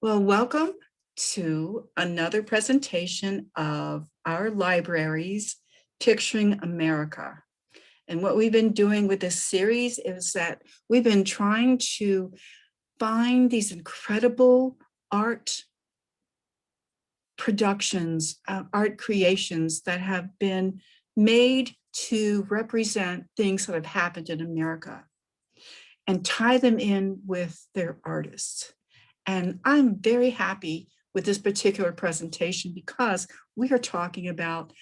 Well, welcome to another presentation of our libraries, Picturing America. And what we've been doing with this series is that we've been trying to find these incredible art productions, art creations that have been made to represent things that have happened in America and tie them in with their artists. And I'm very happy with this particular presentation because we are talking about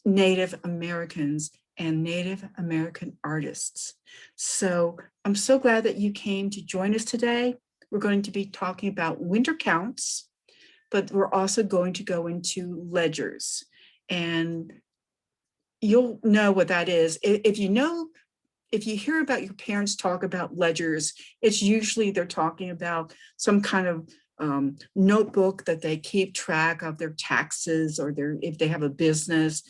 Native Americans and Native American artists. So I'm so glad that you came to join us today. We're going to be talking about winter counts, but we're also going to go into ledgers. And you'll know what that is. If you hear about your parents talk about ledgers, it's usually they're talking about some kind of notebook that they keep track of their taxes or if they have a business,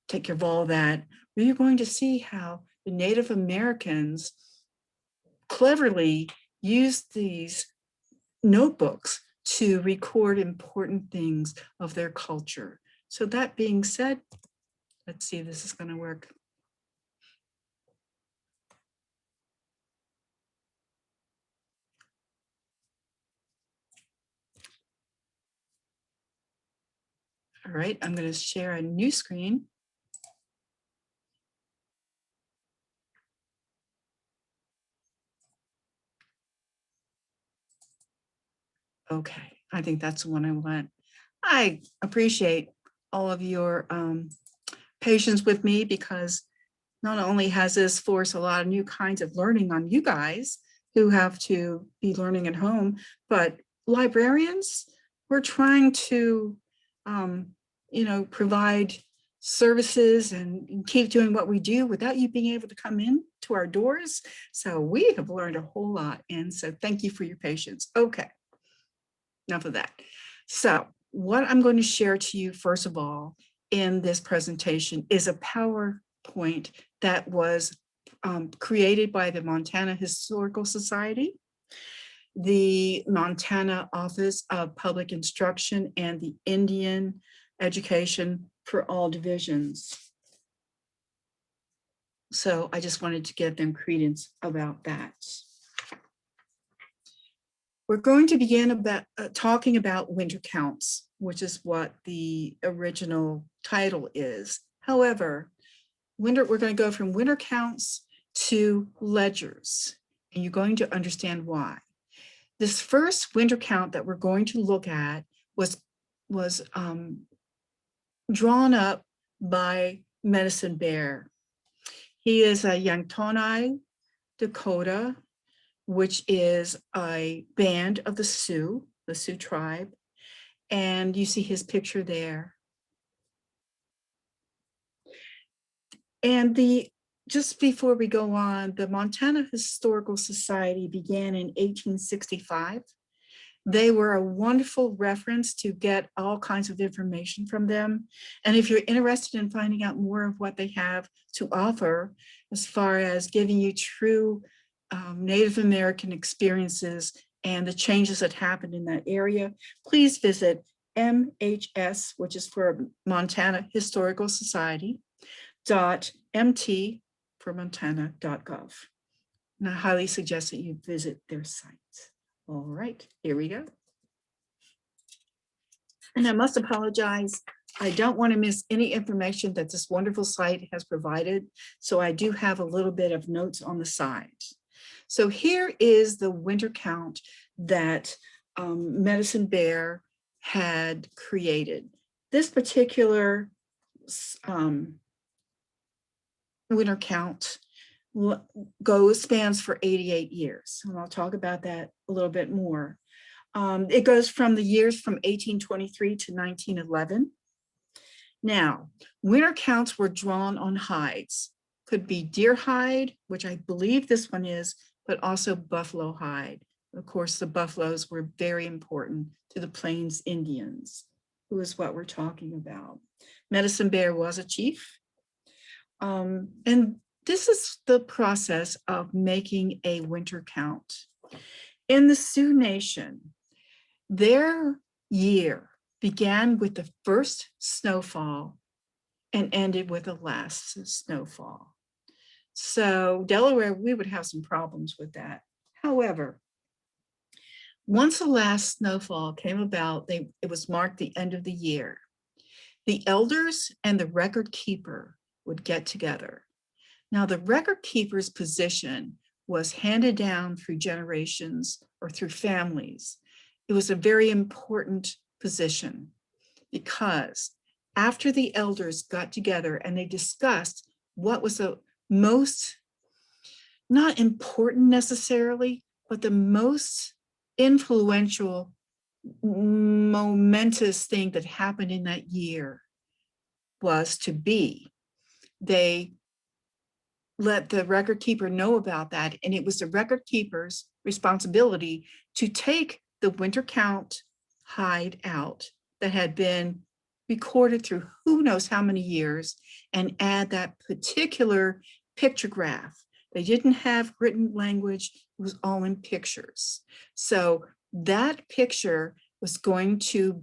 take care of all that. But you're going to see how the Native Americans cleverly used these notebooks to record important things of their culture. So that being said, let's see if this is going to work. All right, I'm going to share a new screen. Okay, I think that's the one I want. I appreciate all of your patience with me because not only has this forced a lot of new kinds of learning on you guys who have to be learning at home, but librarians, we're trying to, provide services and keep doing what we do without you being able to come in to our doors. So we have learned a whole lot. And so thank you for your patience. Okay, enough of that. So what I'm going to share to you, first of all, in this presentation is a PowerPoint that was created by the Montana Historical Society, the Montana Office of Public Instruction, and the Indian Education for All Divisions. So I just wanted to give them credence about that. We're going to begin about talking about winter counts, which is what the original title is. However, we're going to go from winter counts to ledgers, and you're going to understand why. This first winter count that we're going to look at was drawn up by Medicine Bear. He is a Yanktonai Dakota, which is a band of the Sioux tribe. And you see his picture there. And just before we go on, the Montana Historical Society began in 1865. They were a wonderful reference to get all kinds of information from them. And if you're interested in finding out more of what they have to offer, as far as giving you true Native American experiences and the changes that happened in that area, please visit MHS, which is for Montana Historical Society, .mt for montana.gov. And I highly suggest that you visit their site. All right, here we go. And I must apologize. I don't want to miss any information that this wonderful site has provided. So I do have a little bit of notes on the side. So here is the winter count that Medicine Bear had created. This particular winter count spans for 88 years. And I'll talk about that a little bit more. It goes from the years from 1823 to 1911. Now, winter counts were drawn on hides. Could be deer hide, which I believe this one is, but also buffalo hide. Of course, the buffaloes were very important to the Plains Indians, who is what we're talking about. Medicine Bear was a chief. And this is the process of making a winter count. In the Sioux Nation, Their year began with the first snowfall and ended with the last snowfall. So Delaware, we would have some problems with that. However, once the last snowfall came about, it was marked the end of the year. The elders and the record keeper would get together. Now, the record keeper's position was handed down through generations or through families. It was a very important position because after the elders got together and they discussed what was the most, not important necessarily, but the most influential, momentous thing that happened in that year was to be. They let the record keeper know about that, and it was the record keeper's responsibility to take the winter count hide out that had been recorded through who knows how many years and add that particular pictograph. They didn't have written language, it was all in pictures. So that picture was going to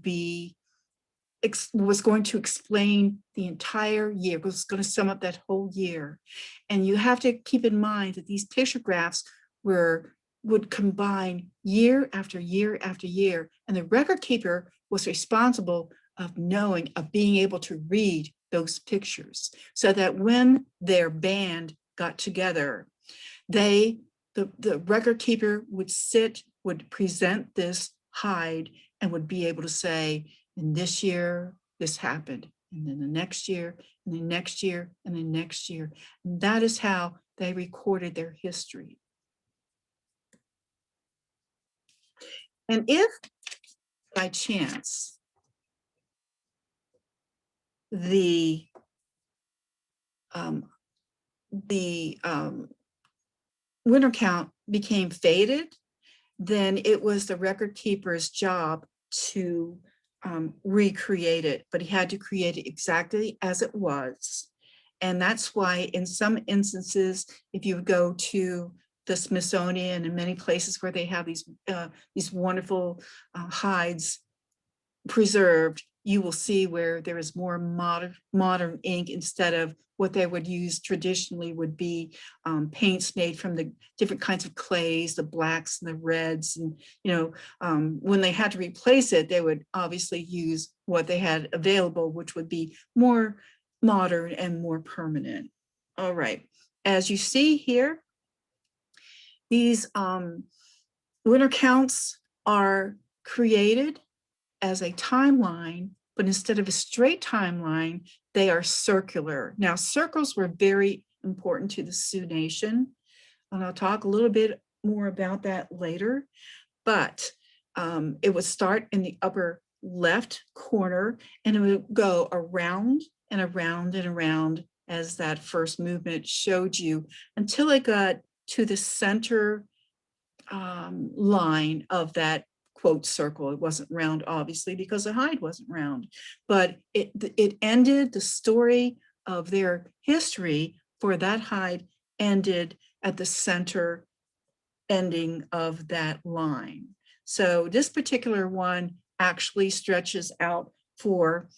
explain the entire year, was going to sum up that whole year. And you have to keep in mind that these pictographs would combine year after year after year. And the record keeper was responsible of being able to read those pictures so that when their band got together, the record keeper would present this hide and would be able to say, in this year, this happened, and then the next year, and the next year, and the next year. And that is how they recorded their history. And if by chance the winter count became faded, then it was the record keeper's job to recreate it, but he had to create it exactly as it was. And that's why in some instances, if you go to the Smithsonian and many places where they have these wonderful hides preserved, you will see where there is more modern ink instead of what they would use traditionally would be paints made from the different kinds of clays, the blacks and the reds. And, when they had to replace it, they would obviously use what they had available, which would be more modern and more permanent. All right, as you see here, these winter counts are created as a timeline, but instead of a straight timeline, they are circular. Now, circles were very important to the Sioux Nation, and I'll talk a little bit more about that later, but it would start in the upper left corner, and it would go around and around and around as that first movement showed you until it got to the center line of that quote circle. It wasn't round, obviously, because the hide wasn't round, but it ended the story of their history for that hide ended at the center ending of that line. So this particular one actually stretches out for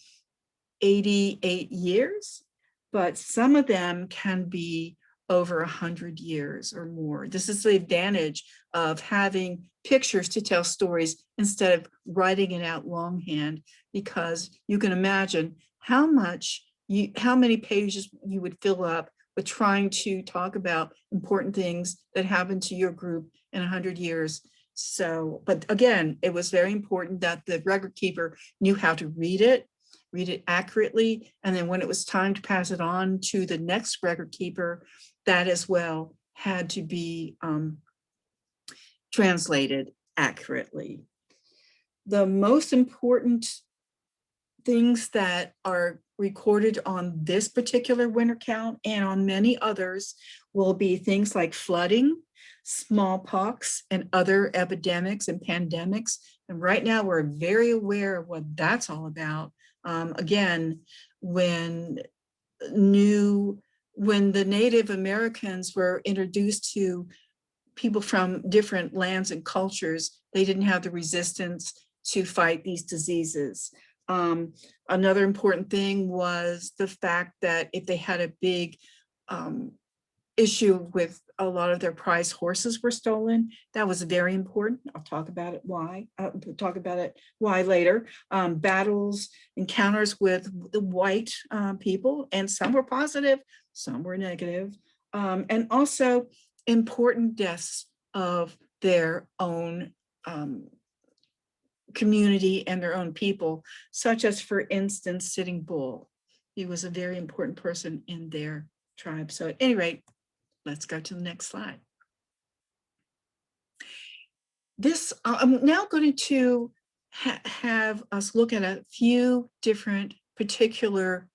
88 years, but some of them can be over 100 years or more. This is the advantage of having pictures to tell stories instead of writing it out longhand, because you can imagine how many pages you would fill up with trying to talk about important things that happened to your group in 100 years. So, but again, it was very important that the record keeper knew how to read it accurately, and then when it was time to pass it on to the next record keeper, that as well had to be translated accurately. The most important things that are recorded on this particular winter count and on many others will be things like flooding, smallpox, and other epidemics and pandemics. And right now we're very aware of what that's all about. Again, when the Native Americans were introduced to people from different lands and cultures, they didn't have the resistance to fight these diseases. Another important thing was the fact that if they had a big issue with a lot of their prize horses were stolen, that was very important. I'll talk about it why. Why later. Battles, encounters with the white people, and some were positive, some were negative, and also important deaths of their own community and their own people, such as, for instance, Sitting Bull. He was a very important person in their tribe. So at any rate, let's go to the next slide. This, I'm now going to have us look at a few different particular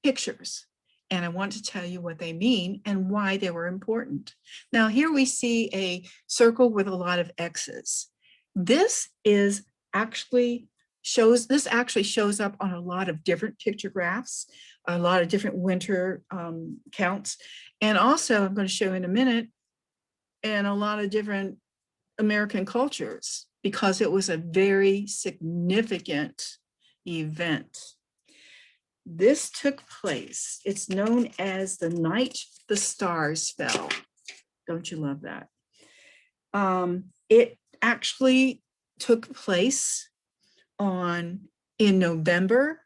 pictures. And I want to tell you what they mean and why they were important. Now, here we see a circle with a lot of X's. This actually shows up on a lot of different pictographs, a lot of different winter counts. And also, I'm going to show in a minute, in a lot of different American cultures, because it was a very significant event. This took place, it's known as the night the stars fell. Don't you love that? It actually took place in November.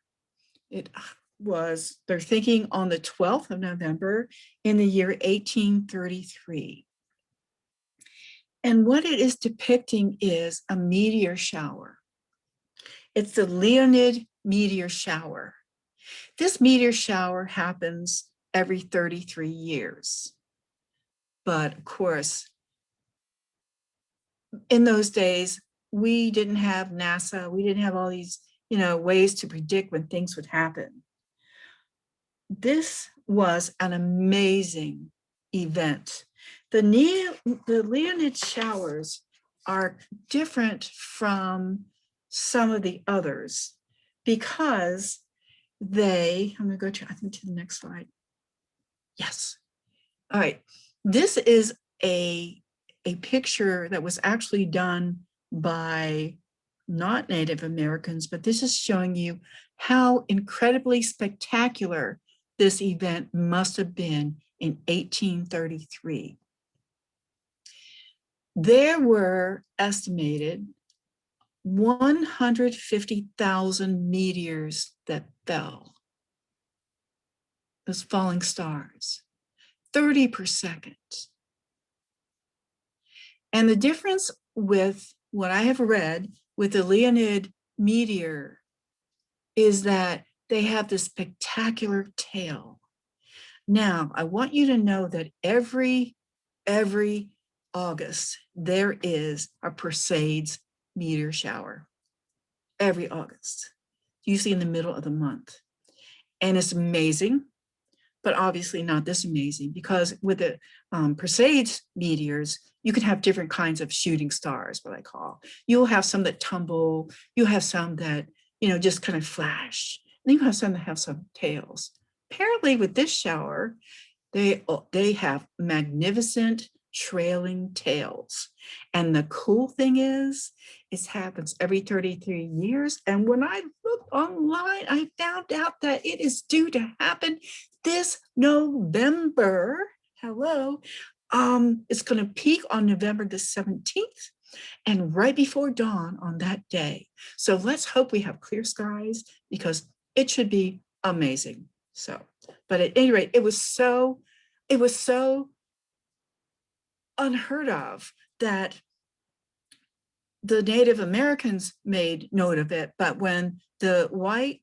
They're thinking on the 12th of November in the year 1833. And what it is depicting is a meteor shower. It's the Leonid meteor shower. This meteor shower happens every 33 years. But of course, in those days, we didn't have NASA. We didn't have all these, ways to predict when things would happen. This was an amazing event. The Leonid showers are different from some of the others because I'm going to go to the next slide. Yes. All right. This is a picture that was actually done by not Native Americans, but this is showing you how incredibly spectacular this event must have been in 1833. There were estimated 150,000 meteors that fell. Those falling stars, 30 per second. And the difference with what I have read with the Leonid meteor is that they have this spectacular tail. Now, I want you to know that every August, there is a Perseids meteor shower. Every August, usually in the middle of the month. And it's amazing, but obviously not this amazing, because with the Perseids meteors, you can have different kinds of shooting stars, what I call. You'll have some that tumble, you have some that, just kind of flash. Then you have some that have some tails. Apparently with this shower, they have magnificent trailing tails. And the cool thing is, it happens every 33 years. And when I looked online, I found out that it is due to happen this November. Hello. It's going to peak on November the 17th and right before dawn on that day. So let's hope we have clear skies, because it should be amazing. So, but at any rate, it was so unheard of that the Native Americans made note of it, but when the white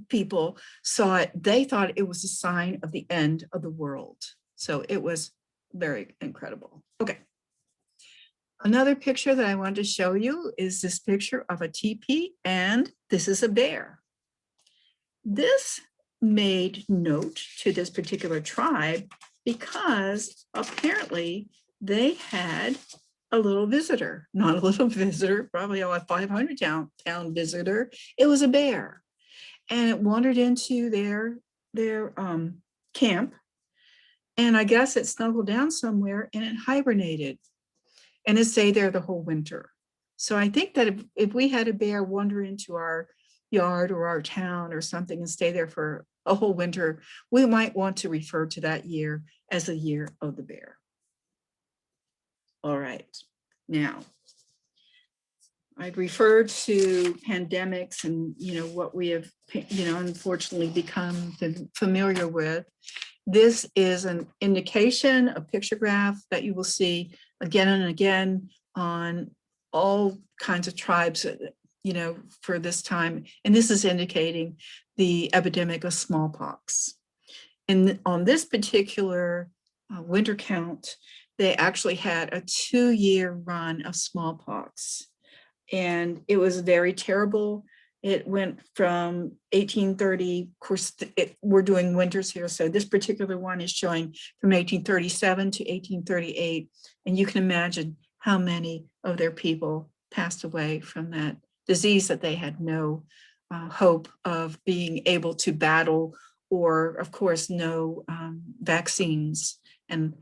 people saw it, they thought it was a sign of the end of the world. So it was very incredible. Okay. Another picture that I wanted to show you is this picture of a teepee, and this is a bear. This made note to this particular tribe because apparently they had a little visitor, not a little visitor, probably a 500-pound visitor. It was a bear, and it wandered into their camp, and I guess it snuggled down somewhere and it hibernated, and it stayed there the whole winter. So I think that if we had a bear wander into our yard or our town or something and stay there for a whole winter, we might want to refer to that year as the year of the bear. All right. Now, I've referred to pandemics and, what we have, unfortunately become familiar with. This is an indication, a picture graph that you will see again and again on all kinds of tribes, for this time. And this is indicating the epidemic of smallpox. And on this particular winter count, they actually had a 2-year run of smallpox. And it was very terrible. It went from 1830, of course, we're doing winters here, so this particular one is showing from 1837 to 1838. And you can imagine how many of their people passed away from that disease that they had no hope of being able to battle, or of course, no vaccines. And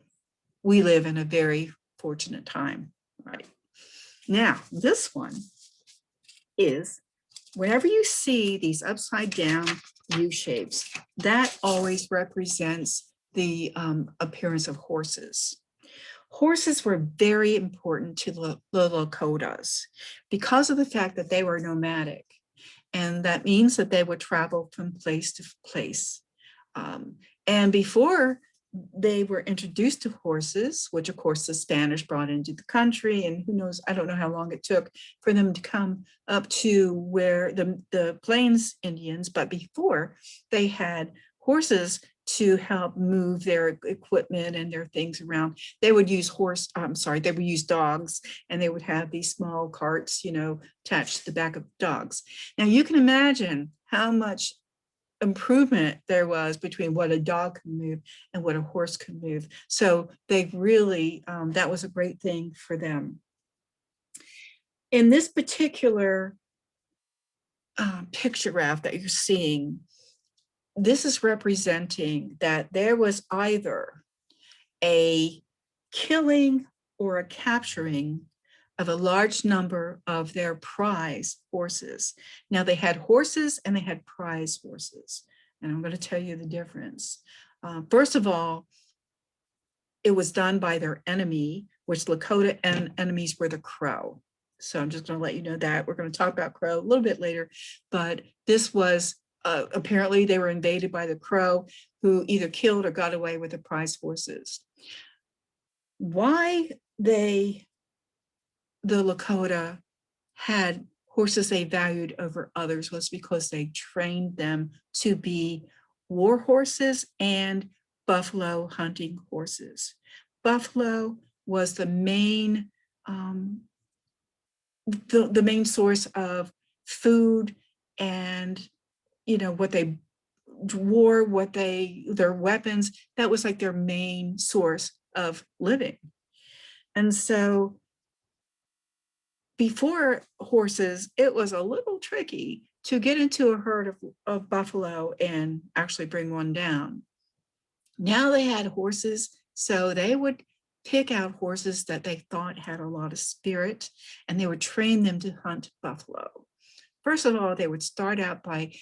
we live in a very fortunate time, right? Now, this one is, whenever you see these upside down U shapes, that always represents the appearance of horses. Horses were very important to the Lakotas because of the fact that they were nomadic. And that means that they would travel from place to place. And before they were introduced to horses, which of course the Spanish brought into the country, and who knows, I don't know how long it took for them to come up to where the Plains Indians, but before they had horses to help move their equipment and their things around. They would use they would use dogs, and they would have these small carts, attached to the back of dogs. Now you can imagine how much improvement there was between what a dog can move and what a horse can move. So they really, that was a great thing for them. In this particular picture graph that you're seeing, this is representing that there was either a killing or a capturing of a large number of their prize horses. Now they had horses and they had prize horses. And I'm going to tell you the difference. First of all, it was done by their enemy, which Lakota enemies were the Crow. So I'm just going to let you know that. We're going to talk about Crow a little bit later, but this was apparently they were invaded by the Crow, who either killed or got away with the prize horses. Why the Lakota had horses they valued over others was because they trained them to be war horses and buffalo hunting horses. Buffalo was the main the main source of food and what they wore, their weapons. That was like their main source of living. And so before horses, it was a little tricky to get into a herd of buffalo and actually bring one down. Now they had horses, so they would pick out horses that they thought had a lot of spirit, and they would train them to hunt buffalo. First of all, they would start out by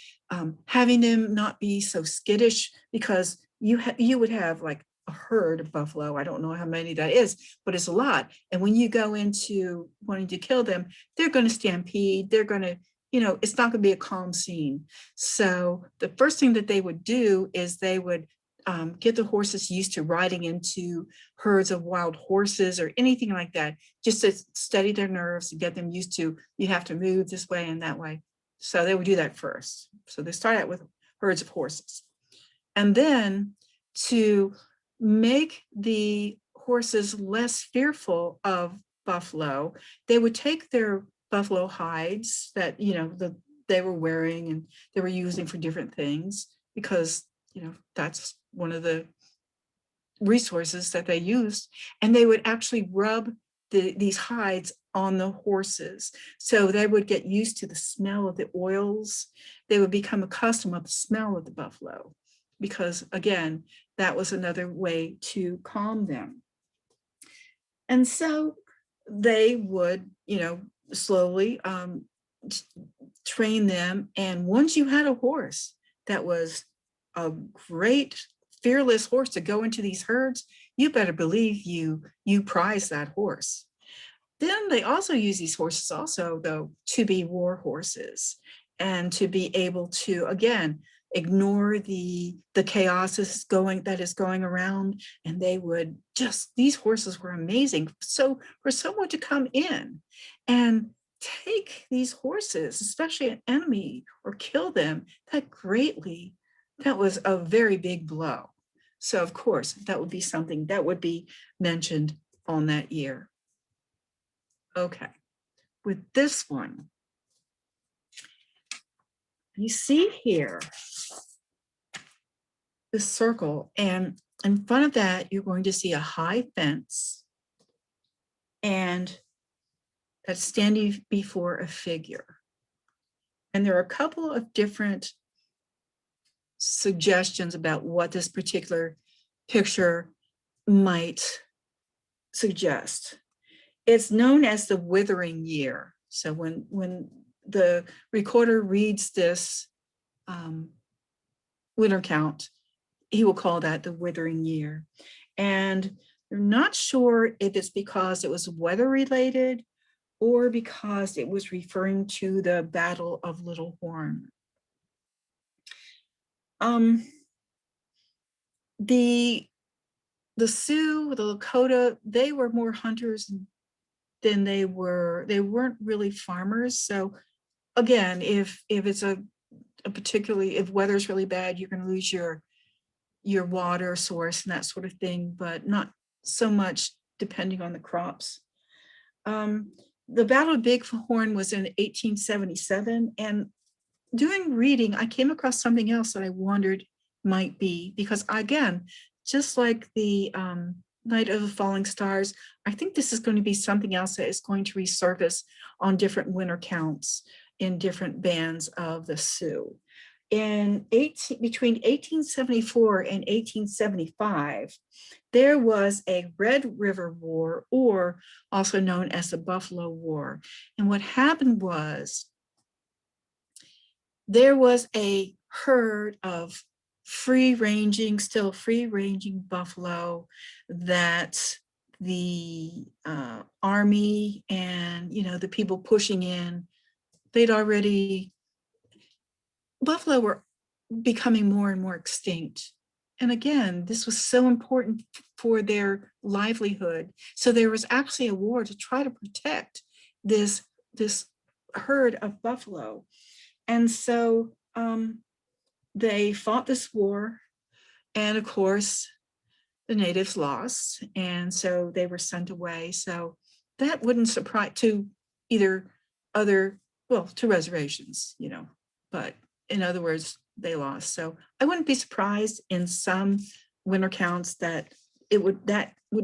having them not be so skittish, because you would have like a herd of buffalo. I don't know how many that is, but it's a lot. And when you go into wanting to kill them, they're going to stampede. They're going to, it's not going to be a calm scene. So the first thing that they would do is they would get the horses used to riding into herds of wild horses or anything like that, just to steady their nerves and get them used to, you have to move this way and that way. So they would do that first. So they start out with herds of horses. And then to make the horses less fearful of buffalo, they would take their buffalo hides that, they were wearing and they were using for different things, because that's one of the resources that they used, and they would actually rub these hides on the horses. So they would get used to the smell of the oils. They would become accustomed to the smell of the buffalo, because again, that was another way to calm them. And so they would, slowly train them. And once you had a horse that was a great, fearless horse to go into these herds, you better believe you prize that horse. Then they also use these horses also, though, to be war horses and to be able to, again, ignore the chaos that is going around. And they would just, these horses were amazing. So for someone to come in and take these horses, especially an enemy, or kill them, that was a very big blow. So of course, that would be something that would be mentioned on that year. Okay, with this one, you see here the circle, and in front of that, you're going to see a high fence, and that's standing before a figure. And there are a couple of different suggestions about what this particular picture might suggest. It's known as the withering year. So when the recorder reads this winter count, he will call that the withering year. And they're not sure if it's because it was weather related or because it was referring to the Battle of Little Horn. The Sioux, the Lakota, they were more hunters than they weren't really farmers. So again, if it's a particularly, if weather's really bad, you're going to lose your water source and that sort of thing, but not so much depending on the crops. The Battle of Bighorn was in 1877, and doing reading, I came across something else that I wondered might be, because again, just like the Night of the Falling Stars, I think this is going to be something else that is going to resurface on different winter counts in different bands of the Sioux. Between 1874 and 1875, there was a Red River War, or also known as the Buffalo War. And what happened was there was a herd of still free-ranging buffalo that the army and the people pushing in, buffalo were becoming more and more extinct. And again, this was so important for their livelihood. So there was actually a war to try to protect this herd of buffalo. And so they fought this war, and of course, the natives lost, and so they were sent away. So that wouldn't surprise to reservations, but in other words, they lost. So I wouldn't be surprised in some winter counts that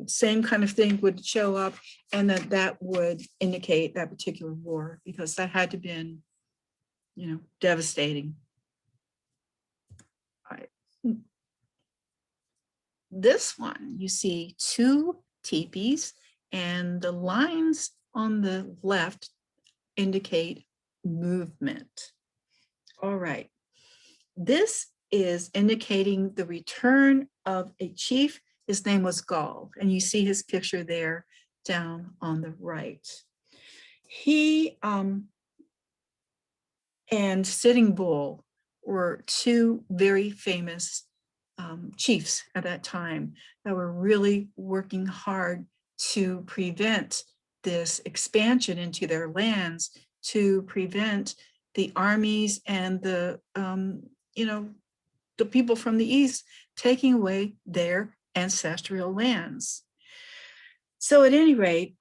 same kind of thing would show up, and that would indicate that particular war, because that had to have been, devastating. All right. This one, you see two teepees, and the lines on the left indicate movement. All right. This is indicating the return of a chief. His name was Gall, and you see his picture there down on the right. He and Sitting Bull were two very famous chiefs at that time that were really working hard to prevent this expansion into their lands, to prevent the armies and the people from the east taking away their ancestral lands. So at any rate,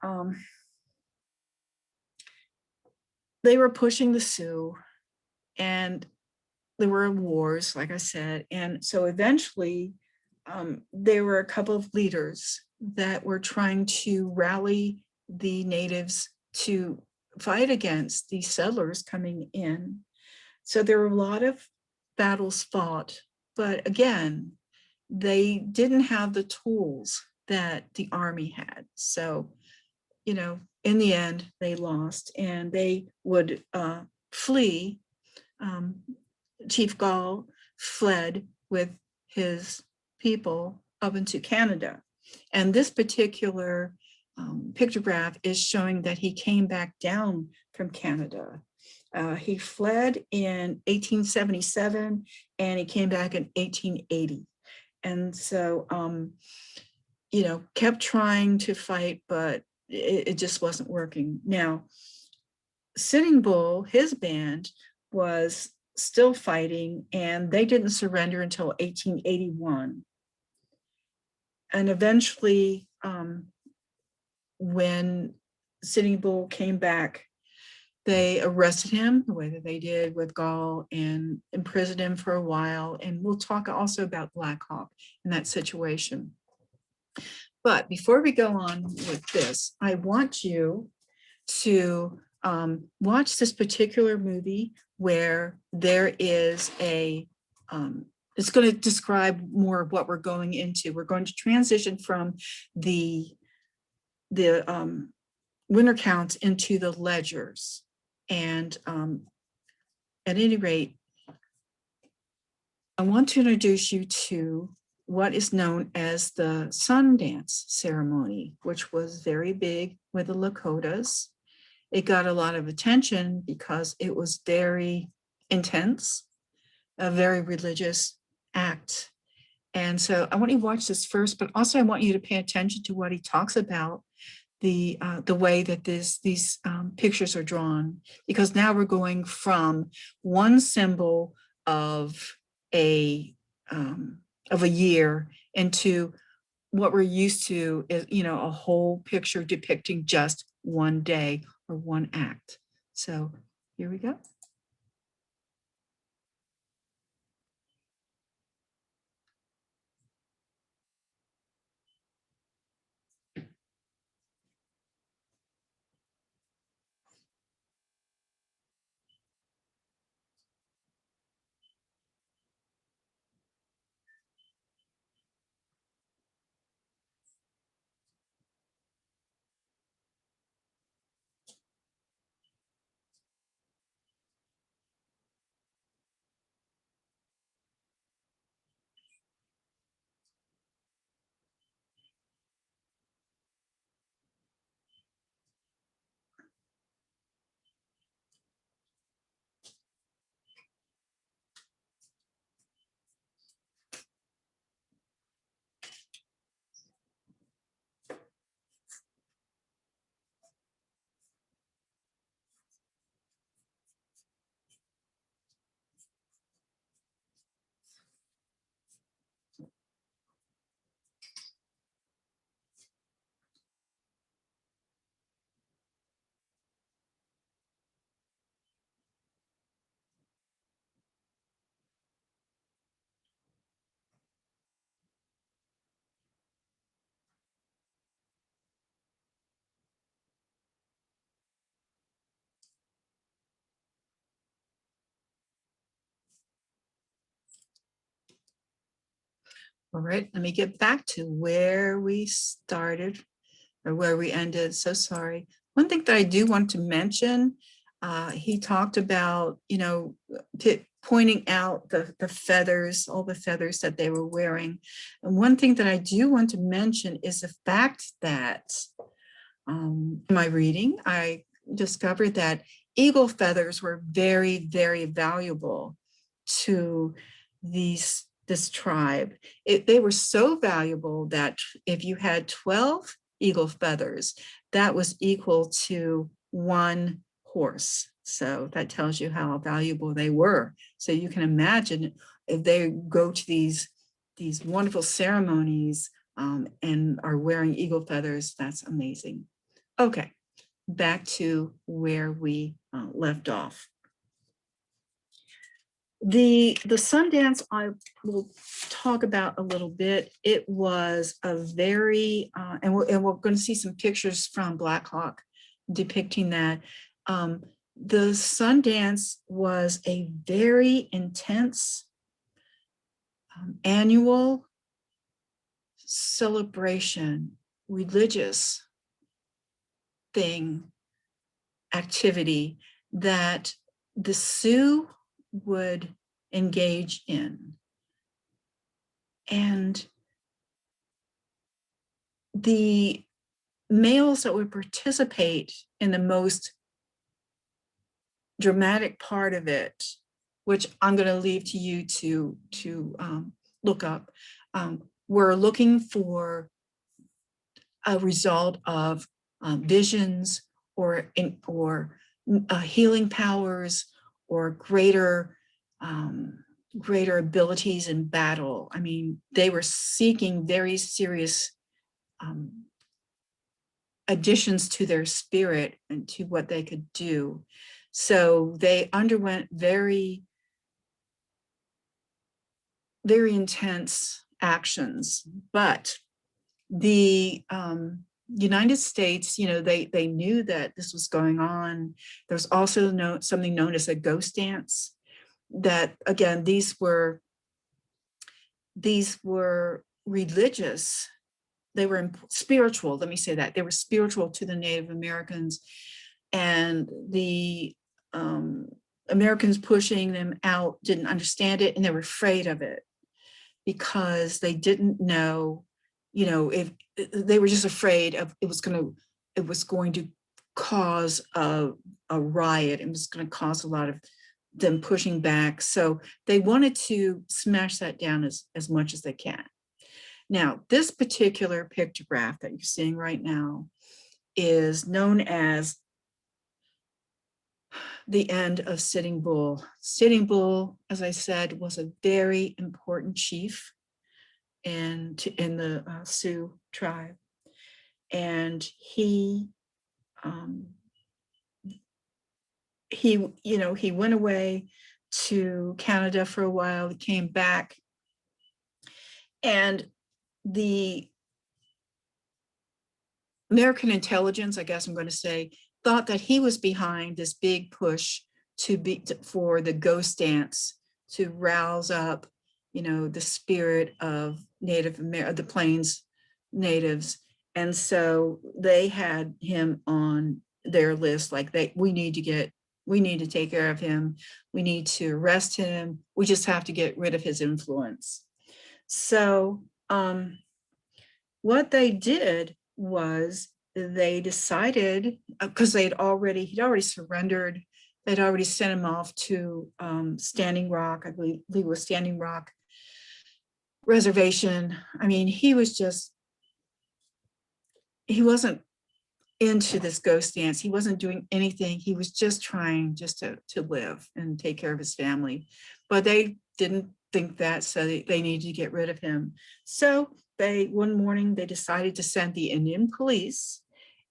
they were pushing the Sioux, and there were wars, like I said. And so eventually there were a couple of leaders that were trying to rally the natives to fight against these settlers coming in. So there were a lot of battles fought, but again, they didn't have the tools that the army had. So, in the end, they lost, and they would flee. Chief Gall fled with his people up into Canada. And this particular pictograph is showing that he came back down from Canada. He fled in 1877 and he came back in 1880. And so, kept trying to fight, but it just wasn't working. Now, Sitting Bull, his band, was still fighting, and they didn't surrender until 1881. And eventually, when Sitting Bull came back, they arrested him the way that they did with Gall and imprisoned him for a while. And we'll talk also about Black Hawk in that situation. But before we go on with this, I want you to watch this particular movie where there is it's going to describe more of what we're going into. We're going to transition from the winter counts into the ledgers. And at any rate, I want to introduce you to what is known as the Sundance ceremony, which was very big with the Lakotas. It got a lot of attention because it was very intense, a very religious act. And so I want you to watch this first, but also I want you to pay attention to what he talks about, the way that these pictures are drawn, because now we're going from one symbol of a year into what we're used to is, a whole picture depicting just one day or one act. So here we go. All right, let me get back to where we started or where we ended. So sorry. One thing that I do want to mention, he talked about, pointing out the feathers, all the feathers that they were wearing. And one thing that I do want to mention is the fact that in my reading, I discovered that eagle feathers were very, very valuable to this tribe. They were so valuable that if you had 12 eagle feathers, that was equal to one horse. So that tells you how valuable they were. So you can imagine if they go to these wonderful ceremonies and are wearing eagle feathers, that's amazing. Okay, back to where we left off. The Sundance I will talk about a little bit. It was a very, and we're going to see some pictures from Black Hawk depicting that. The Sundance was a very intense annual celebration, religious activity that the Sioux would engage in. And the males that would participate in the most dramatic part of it, which I'm going to leave to you to look up, we're looking for a result of visions or healing powers or greater abilities in battle. I mean, they were seeking very serious additions to their spirit and to what they could do. So they underwent very, very intense actions. But the United States, they knew that this was going on. There's also something known as a ghost dance. That again, these were religious. They were spiritual. Let me say that they were spiritual to the Native Americans, and the Americans pushing them out didn't understand it, and they were afraid of it because they didn't know, if they were just afraid of it was going to cause a riot. It was going to cause a lot of them pushing back. So they wanted to smash that down as much as they can. Now, this particular pictograph that you're seeing right now is known as the end of Sitting Bull. Sitting Bull, as I said, was a very important chief in the Sioux tribe. And he went away to Canada for a while. He came back, and the American intelligence, I guess I'm going to say, thought that he was behind this big push for the ghost dance to rouse up, the spirit of the Plains natives. And so they had him on their list, like we need to take care of him. We need to arrest him. We just have to get rid of his influence. So what they did was they decided, because he'd already surrendered. They'd already sent him off to Standing Rock, I believe it was Standing Rock Reservation. I mean, he wasn't into this ghost dance. He wasn't doing anything. He was just trying to live and take care of his family. But they didn't think that, so they needed to get rid of him. So one morning they decided to send the Indian police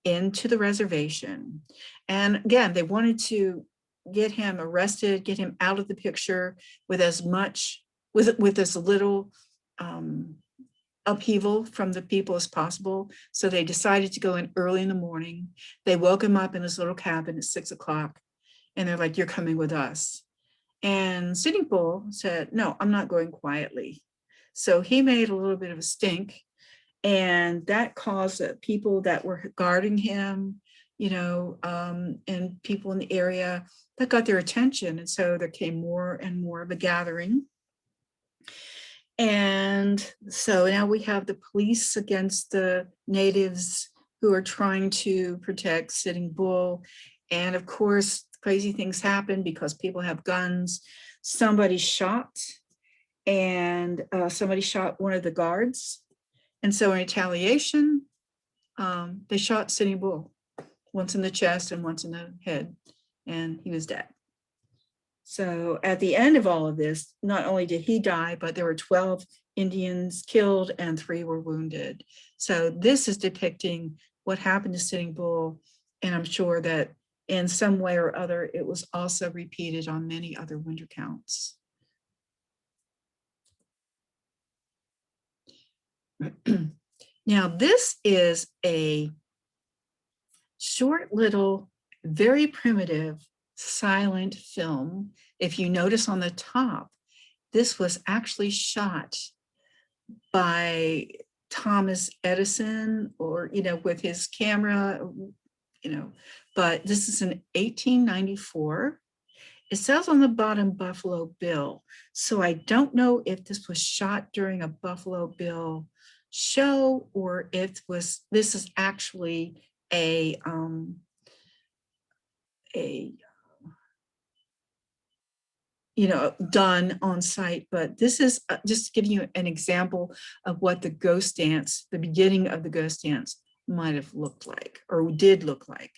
into the reservation. And again, they wanted to get him arrested, get him out of the picture with as little upheaval from the people as possible. So they decided to go in early in the morning. They woke him up in his little cabin at 6 o'clock, and they're like, "You're coming with us." And Sitting Bull said, "No, I'm not going quietly." So he made a little bit of a stink, and that caused people that were guarding him, and people in the area, that got their attention. And so there came more and more of a gathering. And so now we have the police against the natives who are trying to protect Sitting Bull. And of course, crazy things happen because people have guns. Somebody shot one of the guards. And so in retaliation, they shot Sitting Bull, once in the chest and once in the head, and he was dead. So at the end of all of this, not only did he die, but there were 12 Indians killed and 3 were wounded. So this is depicting what happened to Sitting Bull, and I'm sure that in some way or other, it was also repeated on many other winter counts. Now, this is a short little, very primitive, silent film. If you notice on the top, this was actually shot by Thomas Edison, or, with his camera, but this is in 1894. It says on the bottom Buffalo Bill. So I don't know if this was shot during a Buffalo Bill show or if this is actually a done on site, but this is just to give you an example of what the ghost dance, the beginning of the ghost dance might have looked like or did look like.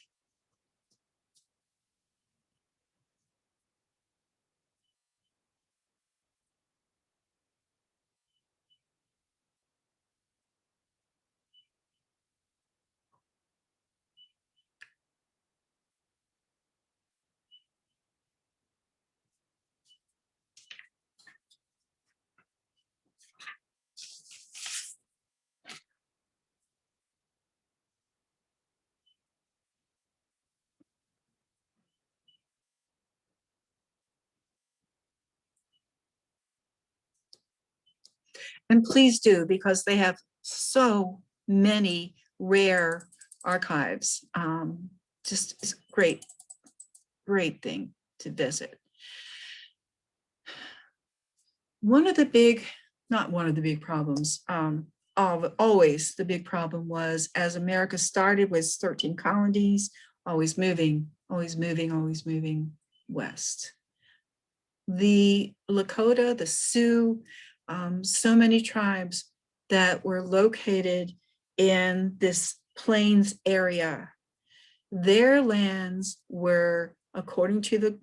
And please do, because they have so many rare archives. Just it's a great thing to visit. One of the big, not one of the big problems, always the big problem was as America started with 13 colonies, always moving west. The Lakota, the Sioux, so many tribes that were located in this plains area. Their lands were, according to the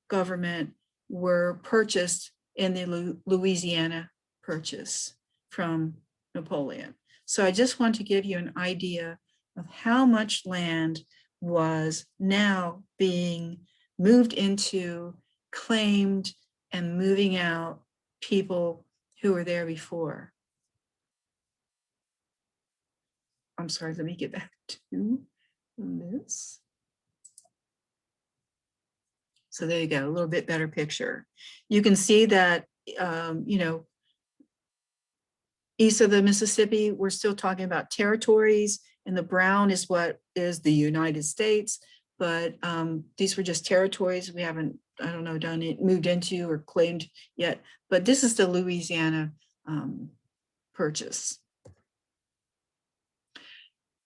government, were purchased in the Louisiana Purchase from Napoleon. So I just want to give you an idea of how much land was now being moved into, claimed, and moving out people who were there before. I'm sorry, let me get back to this. So there you go, a little bit better picture. You can see that, east of the Mississippi, we're still talking about territories, and the brown is what is the United States, but these were just territories. We haven't, I don't know, done it, moved into or claimed yet, but this is the Louisiana Purchase.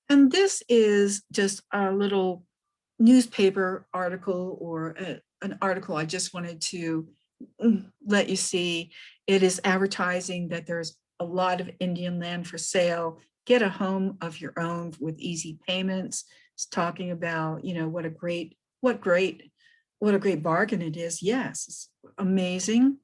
And this is just a little newspaper article or an article I just wanted to let you see. It is advertising that there's a lot of Indian land for sale. Get a home of your own with easy payments. It's talking about, what a great bargain it is. Yes, it's amazing.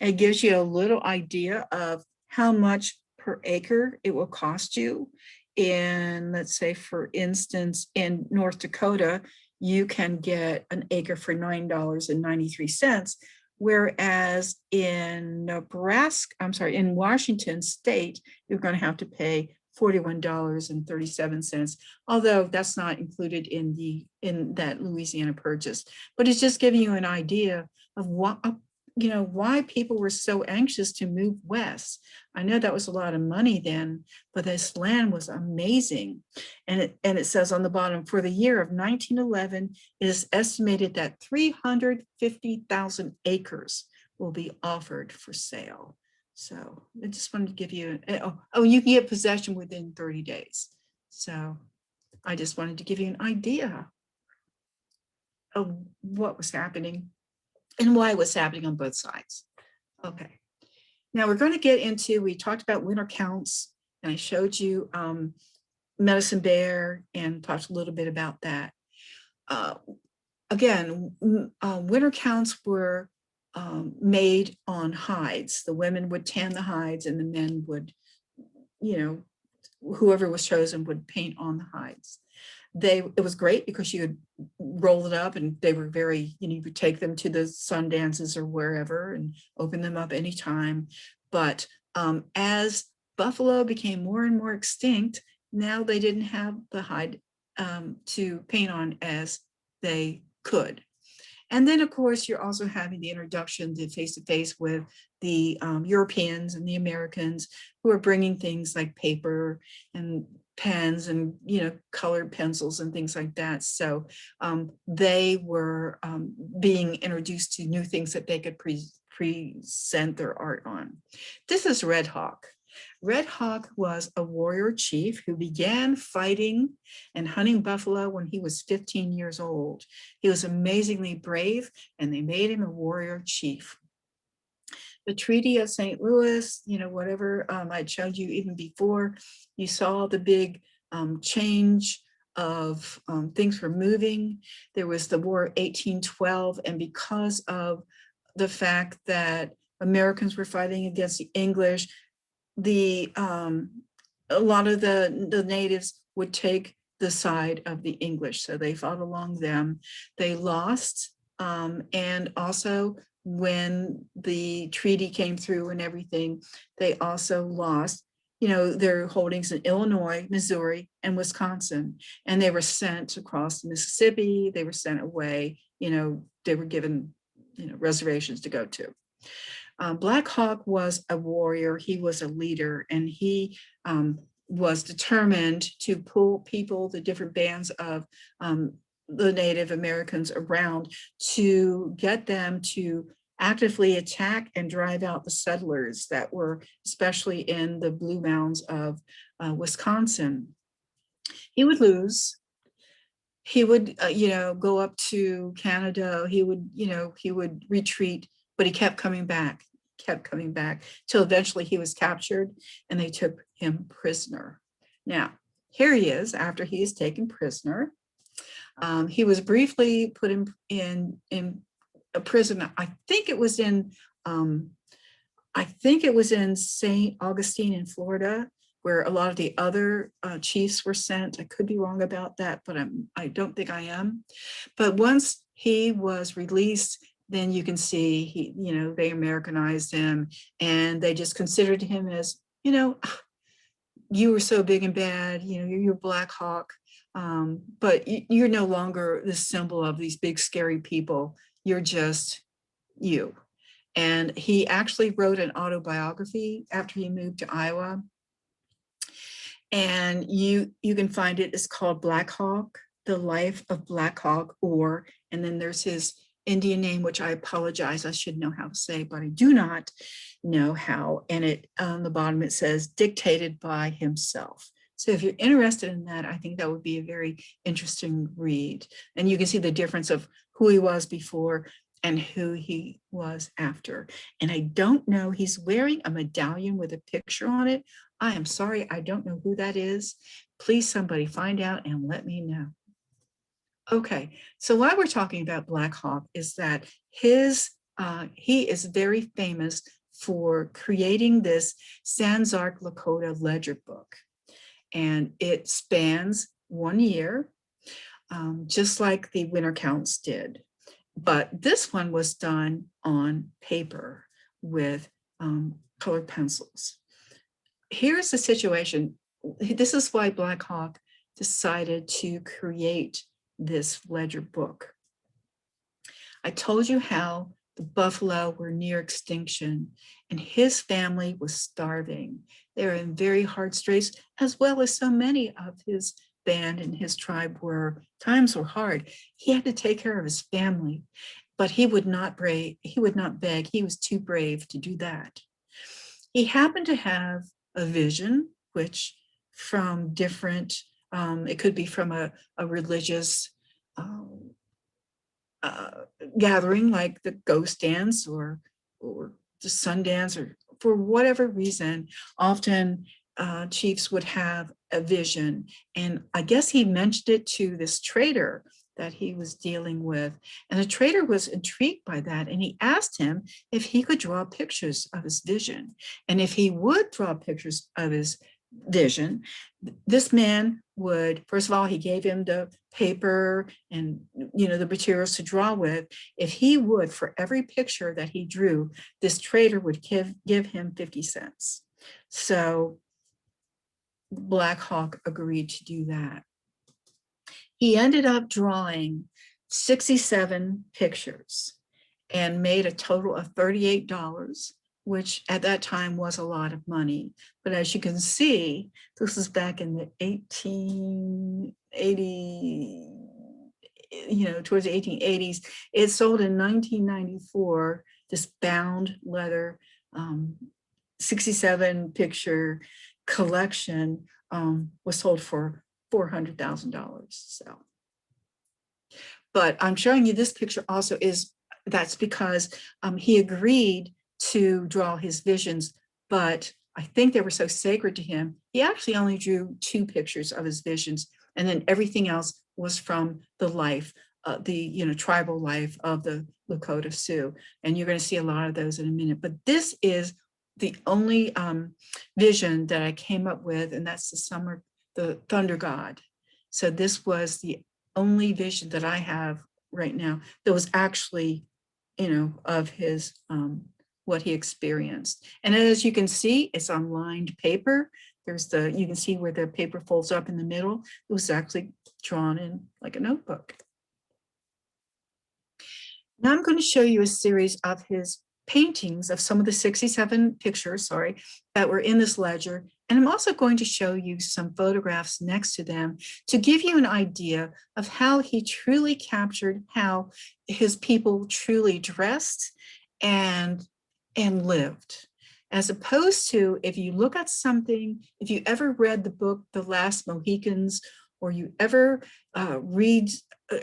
It gives you a little idea of how much per acre it will cost you. And let's say, for instance, in North Dakota, you can get an acre for $9.93, whereas in in Washington State, you're going to have to pay $41.37, although that's not included in that Louisiana Purchase. But it's just giving you an idea of why people were so anxious to move west. I know that was a lot of money then, but this land was amazing. And it says on the bottom, for the year of 1911, it is estimated that 350,000 acres will be offered for sale. So I just wanted to give you, you can get possession within 30 days. So I just wanted to give you an idea of what was happening and why it was happening on both sides. Okay, now we're going to get into, we talked about winter counts, and I showed you Medicine Bear and talked a little bit about that. Again, winter counts were made on hides. The women would tan the hides and the men would, whoever was chosen would paint on the hides. It was great because you could roll it up, and they were very, you could take them to the Sundances or wherever and open them up anytime. But as buffalo became more and more extinct, now they didn't have the hide to paint on as they could. And then, of course, you're also having the introduction to face with the Europeans and the Americans, who are bringing things like paper and pens and, colored pencils and things like that. So they were being introduced to new things that they could present their art on. This is Red Hawk. Red Hawk was a warrior chief who began fighting and hunting buffalo when he was 15 years old. He was amazingly brave, and they made him a warrior chief. The Treaty of St. Louis, whatever I showed you even before, you saw the big change of things were moving. There was the War of 1812, and because of the fact that Americans were fighting against the English, a lot of the natives would take the side of the English, so they fought along them. They lost, and also when the treaty came through and everything, they also lost, their holdings in Illinois, Missouri, and Wisconsin, and they were sent across the Mississippi. They were sent away. They were given, reservations to go to. Black Hawk was a warrior. He was a leader, and he was determined to pull people, the different bands of the Native Americans around, to get them to actively attack and drive out the settlers that were especially in the Blue Mounds of Wisconsin. He would lose. He would, go up to Canada. He would retreat, but he kept coming back till eventually he was captured and they took him prisoner. Now, here he is after he is taken prisoner. He was briefly put in a prison. I think it was in St. Augustine in Florida, where a lot of the other chiefs were sent. I could be wrong about that, but I don't think I am. But once he was released, then you can see they Americanized him, and they just considered him as, you were so big and bad, you're Black Hawk, but you're no longer the symbol of these big scary people. You're just you. And he actually wrote an autobiography after he moved to Iowa. And you can find it. It's called Black Hawk, The Life of Black Hawk, and then there's his Indian name, which I apologize, I should know how to say, but I do not know how. And it on the bottom, it says dictated by himself. So if you're interested in that, I think that would be a very interesting read. And you can see the difference of who he was before and who he was after. And I don't know, he's wearing a medallion with a picture on it. I am sorry, I don't know who that is. Please somebody find out and let me know. Okay, so why we're talking about Black Hawk is that he is very famous for creating this Sansark Lakota ledger book. And it spans 1 year, just like the winter counts did. But this one was done on paper with colored pencils. Here's the situation. This is why Black Hawk decided to create this ledger book. I told you how the buffalo were near extinction and his family was starving. They were in very hard straits, as well as so many of his band and his tribe were. Times were hard. He had to take care of his family, but he would not beg. He was too brave to do that. He happened to have a vision, which from different, it could be from a religious gathering like the ghost dance or the Sundance, or for whatever reason, often chiefs would have a vision. And I guess he mentioned it to this trader that he was dealing with. And the trader was intrigued by that. And he asked him if he could draw pictures of his vision. And if he would draw pictures of his vision, this man would, first of all, he gave him the paper and the materials to draw with. If he would, for every picture that he drew, this trader would give him 50 cents. So Black Hawk agreed to do that. He ended up drawing 67 pictures and made a total of $38 which at that time was a lot of money. But as you can see, this is back in the 1880, towards the 1880s. It sold in 1994, this bound leather 67 picture collection was sold for $400,000. So, but I'm showing you this picture also that's because he agreed to draw his visions, but I think they were so sacred to him, he actually only drew 2 pictures of his visions, and then everything else was from the life, the tribal life of the Lakota Sioux, and you're going to see a lot of those in a minute. But this is the only vision that I came up with, and that's the thunder god. So this was the only vision that I have right now that was actually, of his what he experienced. And as you can see, it's on lined paper. You can see where the paper folds up in the middle. It was actually drawn in like a notebook. Now I'm going to show you a series of his paintings of some of the 67 pictures, that were in this ledger. And I'm also going to show you some photographs next to them to give you an idea of how he truly captured how his people truly dressed and lived. As opposed to, if you look at something, if you ever read the book, The Last Mohicans, or you ever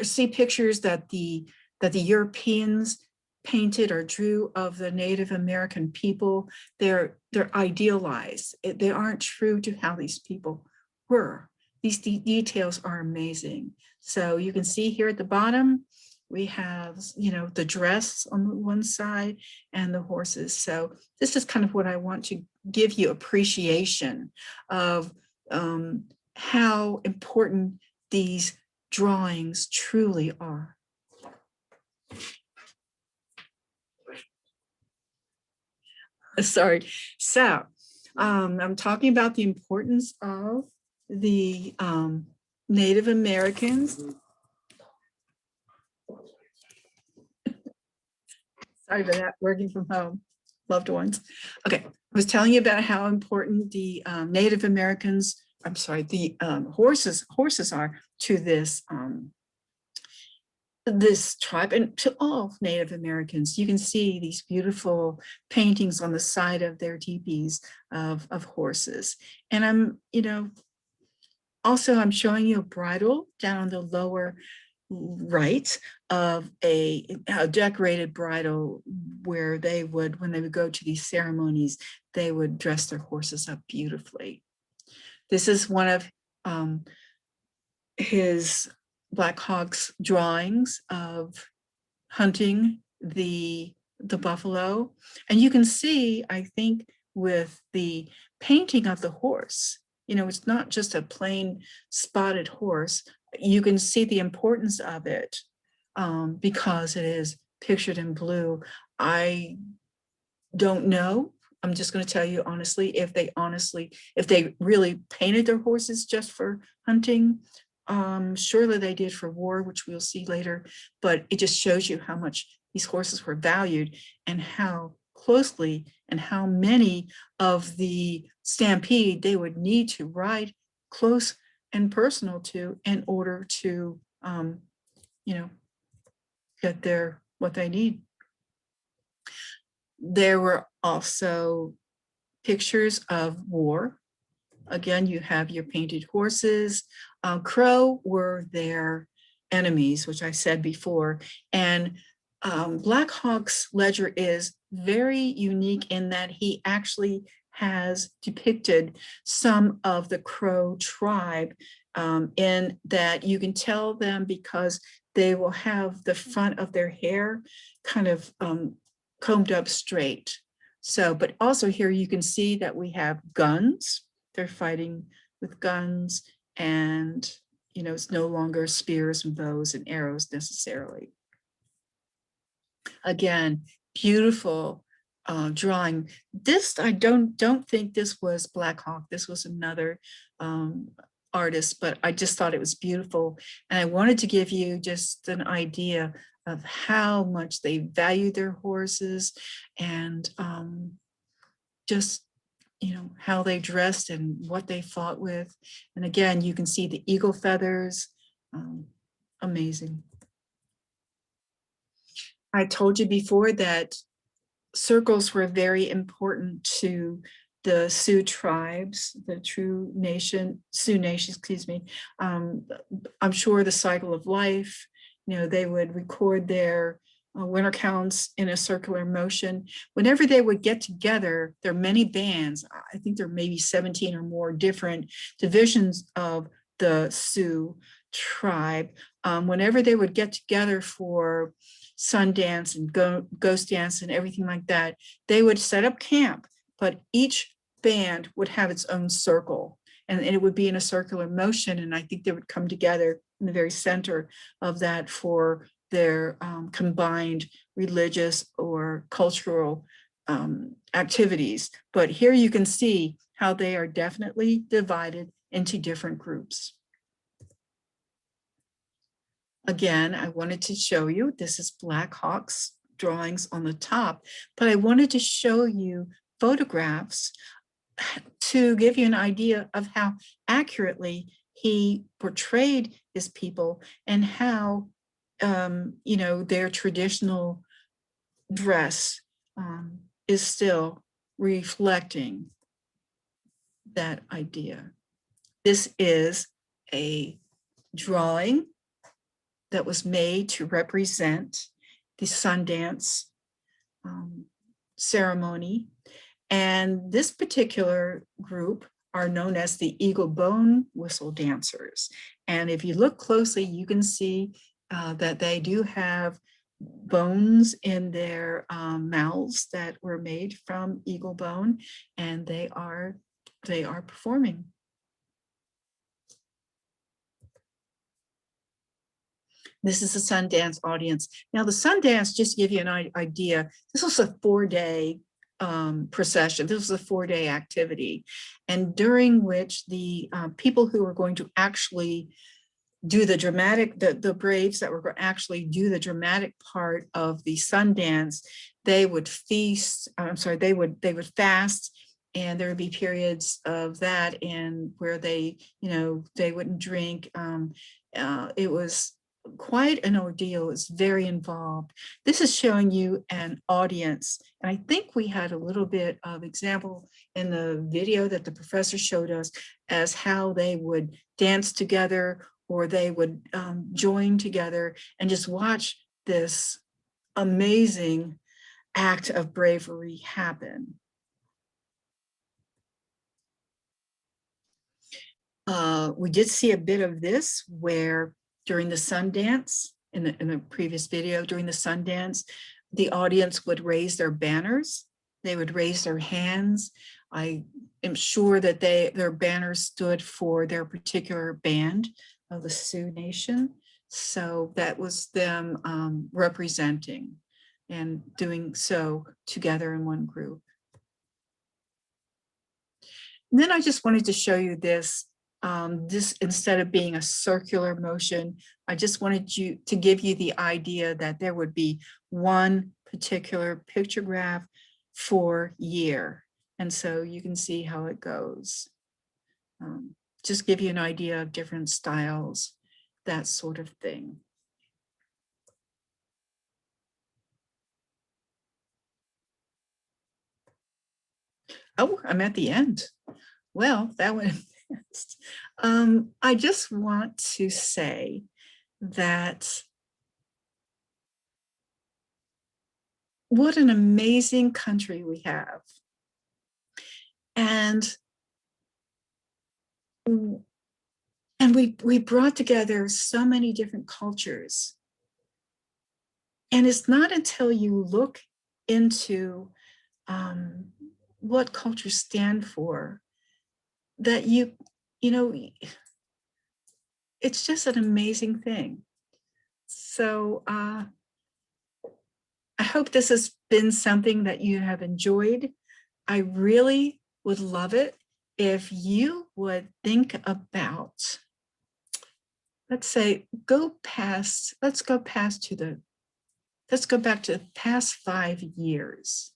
see pictures that the Europeans painted or drew of the Native American people, they're idealized. They aren't true to how these people were. These details are amazing. So you can see here at the bottom, we have, the dress on the one side and the horses. So this is kind of what I want to give you appreciation of how important these drawings truly are. Sorry. So I'm talking about the importance of the Native Americans. Sorry for that, working from home, loved ones. Okay, I was telling you about how important the Native Americans, the horses are to this this tribe and to all Native Americans. You can see these beautiful paintings on the side of their teepees of horses. And I'm showing you a bridle down on the lower right of a decorated bridle where they would, when they would go to these ceremonies, they would dress their horses up beautifully. This is one of his Black Hawk's drawings of hunting the buffalo. And you can see, I think, with the painting of the horse, it's not just a plain spotted horse. You can see the importance of it because it is pictured in blue. I don't know. I'm just going to tell you honestly, if they really painted their horses just for hunting. Surely they did for war, which we'll see later, but it just shows you how much these horses were valued and how closely and how many of the stampede they would need to ride close and personal to in order to, get what they need. There were also pictures of war. Again, you have your painted horses. Crow were their enemies, which I said before. And Black Hawk's ledger is very unique in that he actually has depicted some of the Crow tribe in that you can tell them because they will have the front of their hair kind of combed up straight. So, but also here you can see that we have guns. They're fighting with guns, and it's no longer spears and bows and arrows necessarily. Again, beautiful drawing. This, I don't think this was Black Hawk. This was another artist, but I just thought it was beautiful. And I wanted to give you just an idea of how much they value their horses and just, you know, how they dressed and what they fought with. And again, you can see the eagle feathers. Amazing. I told you before that circles were very important to the Sioux tribes, the Sioux Nation, excuse me. I'm sure the cycle of life, you know, they would record their winter counts in a circular motion. Whenever they would get together, there are many bands. I think there may be 17 or more different divisions of the Sioux tribe. Whenever they would get together for Sundance and Ghost Dance and everything like that, they would set up camp, but each band would have its own circle, and it would be in a circular motion. And I think they would come together in the very center of that for their combined religious or cultural activities. But here you can see how they are definitely divided into different groups. Again, I wanted to show you, this is Black Hawk's drawings on the top, but I wanted to show you photographs to give you an idea of how accurately he portrayed his people and how, you know, their traditional dress is still reflecting that idea. This is a drawing that was made to represent the Sundance ceremony. And this particular group are known as the Eagle Bone Whistle Dancers. And if you look closely, you can see that they do have bones in their mouths that were made from eagle bone, and they are performing. This is the Sundance Audience. Now the Sundance, just to give you an idea, this was a 4-day procession. This was a 4-day activity, and during which the people who were going to actually do the dramatic, the braves that were actually do the dramatic part of the Sundance, they would feast, they would fast, and there would be periods of that and where they, you know, they wouldn't drink. It was quite an ordeal. It's very involved. This is showing you an audience, and I think we had a little bit of example in the video that the professor showed us as how they would dance together, or they would join together and just watch this amazing act of bravery happen. We did see a bit of this where during the Sundance, in the previous video, during the Sundance, the audience would raise their banners. They would raise their hands. I am sure that their banners stood for their particular band of the Sioux Nation. So that was them representing and doing so together in one group. And then I just wanted to show you this. This, instead of being a circular motion, I just wanted to give you the idea that there would be one particular pictograph for year. And so you can see how it goes. Just give you an idea of different styles, that sort of thing. Oh, I'm at the end. Well, that went fast. I just want to say that what an amazing country we have. And we brought together so many different cultures. And it's not until you look into what cultures stand for that you know, it's just an amazing thing. So I hope this has been something that you have enjoyed. I really would love it if you would think about, let's go back to the past 5 years.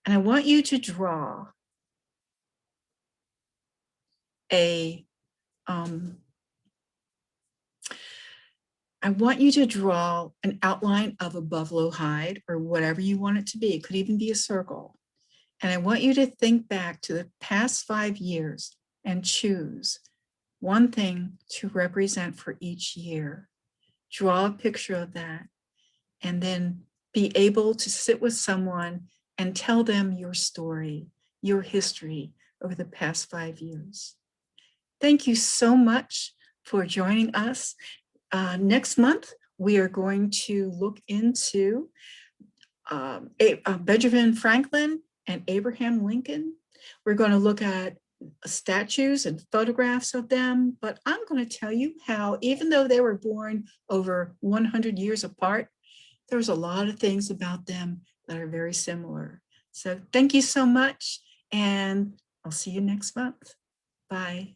And I want you to draw a, I want you to draw an outline of a buffalo hide or whatever you want it to be. It could even be a circle. And I want you to think back to the past 5 years and choose one thing to represent for each year. Draw a picture of that and then be able to sit with someone and tell them your story, your history over the past 5 years. Thank you so much for joining us. Next month, we are going to look into Benjamin Franklin and Abraham Lincoln. We're going to look at statues and photographs of them, but I'm going to tell you how, even though they were born over 100 years apart, there's a lot of things about them that are very similar. So thank you so much, and I'll see you next month. Bye.